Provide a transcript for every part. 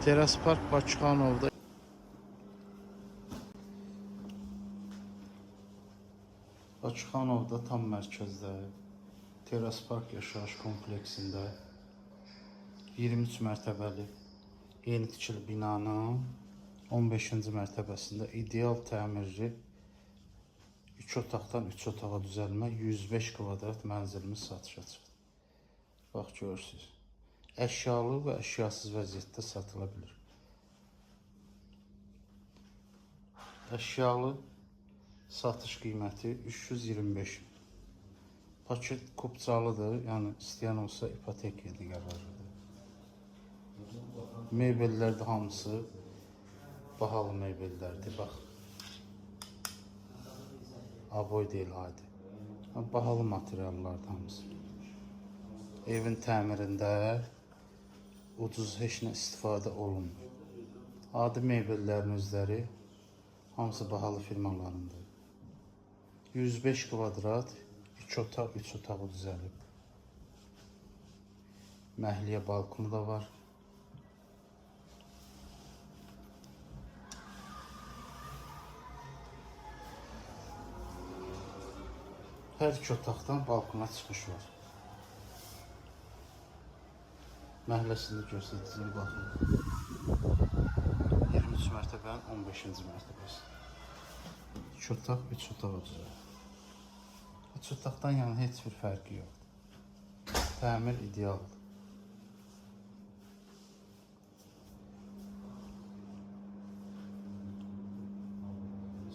Teras Park Bakıxanovda. Bakıxanovda tam mərkəzdə Teras Park yaşayış kompleksində 23 mərtəbəli yeni tikili binanın 15-ci mərtəbəsində ideal təmirli 2 otaqdan 3 otağa düzəlmə 105 kvadrat mənzilimiz satışa çıxdı. Bax görürsünüz. Əşyalı və əşyasız vəziyyətdə satıla bilir. Əşyalı satış qiyməti 325 min. Paket kupçalıdır, yəni istəyən olsa ipotekaya da yararlıdır. Mebellər də hamısı bahalı mebellərdir, bax. Aboy deyil, adi. Bahalı materiallardır hamısı. Evin təmirində ucuz heç nə istifadə olunmur. Adi mebellərin özləri hamısı bahalı firmalarındır. 105 kvadrat 2 otaq 3 otağı düzəlib. Məhliyə balkonu da var. Hər iki otaqdan balkona çıxış var. Məhəlləsində göstərəcəm, baxın. 23 mərtəbənin 15-ci mərtəbəsi. 2 otaq, 3 otağa düzəlib. 3 otaqdan yəni heç bir fərqi yoxdur. Təmir idealdır.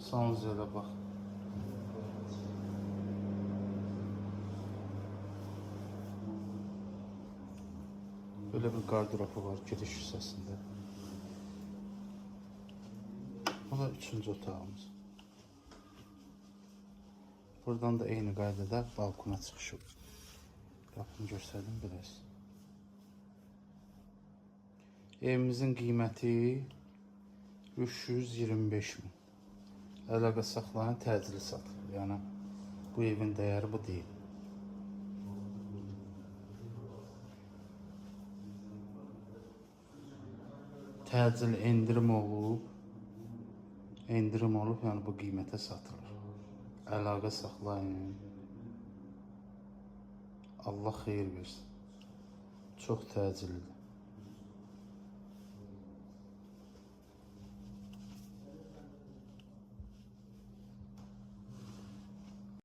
Sanuzelə bax. Böyle bir gardırobu var giriş hissəsində. Bu da 3-cü otağımız. Buradan da eyni qaydada balkona çıxışı var. Qapını göstərdim biraz. Evimizin qiyməti 325 min. Əlaqə saxlayan təcili satılır. Yəni bu evin dəyəri bu deyil. Təcil endirim olub, yəni bu qiymətə satılır. Əlaqə saxlayın. Allah xeyir versin. Çox təcillidir.